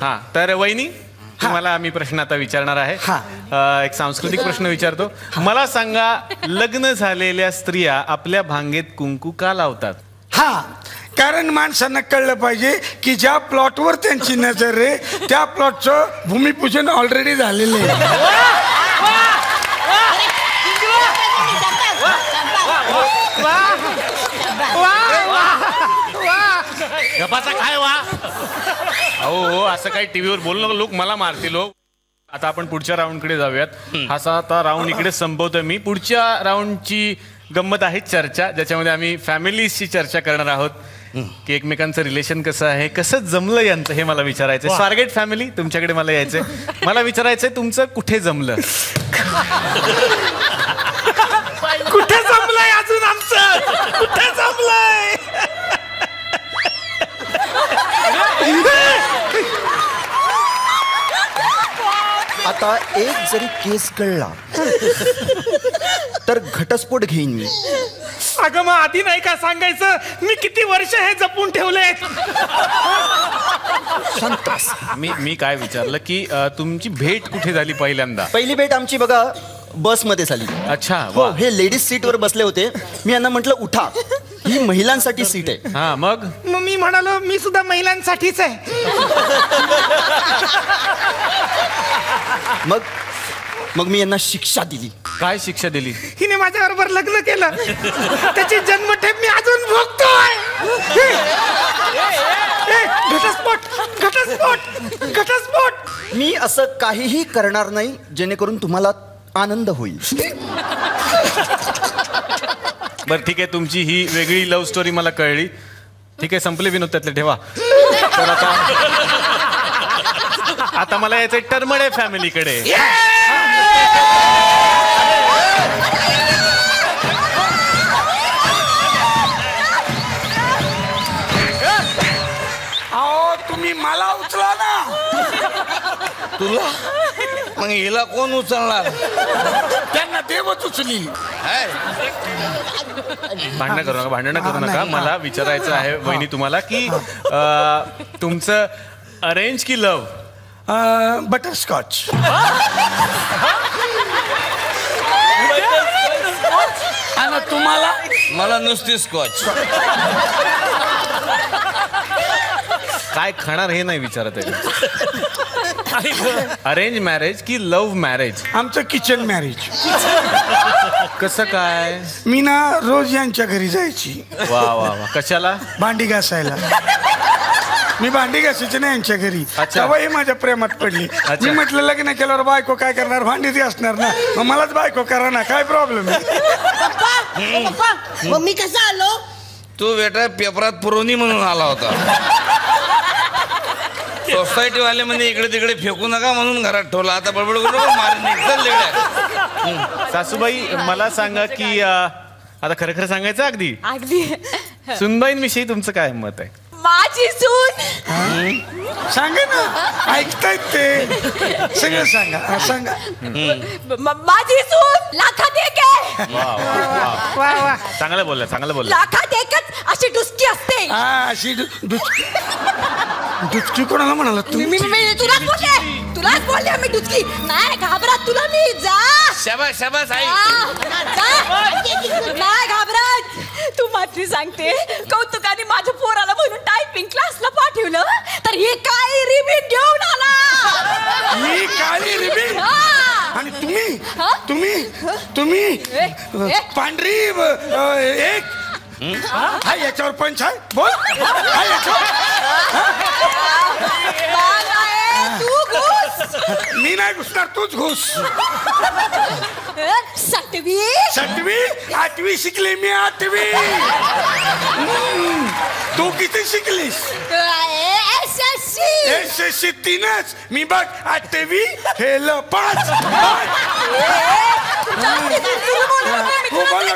हा तर वहिनी तुम्हाला मी प्रश्न आता विचारणार आहे. एक सांस्कृतिक प्रश्न विचारतो. मला सांगा, लग्न झालेल्या स्त्रिया आपल्या भांगेत कुंकू का लावतात? कारण माणसांना कळलं पाहिजे की ज्या प्लॉटवर त्यांची नजर आहे त्या प्लॉटचं भूमिपूजन ऑलरेडी झालेलं आहे. गपाचा काय वा? हो असं काही टीव्हीवर बोलू नका, लोक मला मारतील. लोक आता आपण पुढच्या राऊंडकडे जाऊयात. हा आता राऊंड इकडे संपवतोय मी. पुढच्या राऊंडची गंमत आहे चर्चा, ज्याच्यामध्ये आम्ही फॅमिलीजची चर्चा करणार आहोत की एकमेकांचं रिलेशन कसं आहे, कसं जमलं यांचं हे मला विचारायचं. स्वारगेट फॅमिली तुमच्याकडे मला यायचंय. मला विचारायचंय तुमचं कुठे जमलं? कुठे जमलंय अजून आमचं? कुठे जमलंय? आता एक जरी केस कळला तर घटस्फोट घेईन मी. अगं मग आधी नाही का सांगायचं? मी किती वर्ष हे जपून ठेवले. मी काय विचारलं की तुमची भेट कुठे झाली पहिल्यांदा? पहिली भेट आमची बघा बसमध्ये झाली. अच्छा. हो, हे लेडीज सीटवर बसले होते. मी यांना म्हटलं उठा, ही महिलांसाठी सीट आहे. हा मग मी म्हणालो मी सुद्धा महिलांसाठीच आहे. मग मी यांना शिक्षा दिली. काय शिक्षा दिली? हिने माझ्याबरोबर लग्न केलं, त्याची जन्मठेप मी अजून भोगतोय. घटस्फोट घटस्फोट घटस्फोट. मी असं काहीही करणार नाही जेणेकरून तुम्हाला आनंद होईल. बरं ठीक आहे, तुमची ही वेगळी लव्ह स्टोरी मला कळली. ठीक आहे, संपले विनोद त्यातले ठेवा. तर आता मला यायचंय टरमडे फॅमिलीकडे. तुम्ही मला उचला ना. तुला मग हिला कोण उचलणार? त्यांना देवच उचली. भांडणं करू नका. मला विचारायचं आहे वहिनी तुम्हाला की तुमचं अरेंज की लव? बटरस्कॉच. आणि तुम्हाला? मला नुसती स्कॉच. काय खाणार हे नाही विचारत आहे. अरेंज मॅरेज की लव्ह मॅरेज? आमचं किचन मॅरेज. कसं काय? मी ना रोज यांच्या घरी जायची. वा वा वा. कशाला? भांडी घासायला. मी भांडी घासायची ना यांच्या घरी. तेव्हा ही माझ्या प्रेमात पडली. मी म्हटलं लग्न केल्यावर बायको काय करणार? भांडीच घासणार ना, मग मलाच बायको करा ना, काय प्रॉब्लेम आहे? मग मी कसा आलो? तू बेटा पेपरात पुरवणी म्हणून आला होता. सोसायटी वाले म्हणजे इकडे तिकडे फेकू नका म्हणून घरात ठेवला. आता बडबड करू मार. सासूबाई मला सांगा की आता खरं खरं सांगायचं अगदी सुनबाईंविषयी तुमचं काय मत आहे? माझी सून. सांगा ना, ऐकतायत ते. सगळं सांगा. सांगा. माझी सून लाखात एक आहे. चांगलं बोलला. लाखात एकच अशी डुसकी असते. अशी डुचकी कोणाला म्हणाला तुम्ही? तुलाच बोलले मी डुचकी. नाही घाबरत तुला मी. जा. शाबास शाबास आई. नाही घाबरत. तू मात्री सांगते कौतुकाने माझ्या पोराला म्हणून टायपिंग क्लासला पाठवलं तर ही काळी रिबीन घेऊन आला. ही काळी रिबीन? आणि तुम्ही पांढरी एक. हा याच्यावर पंच आहे. बोल. तू घुस. मी नाही घुसणार, तूच घुस. 7वी 8वी शिकले मी. 8वी. तू किती शिकलीस? SSC 3च. मी बघ 8वी फेल 5. तू बोल.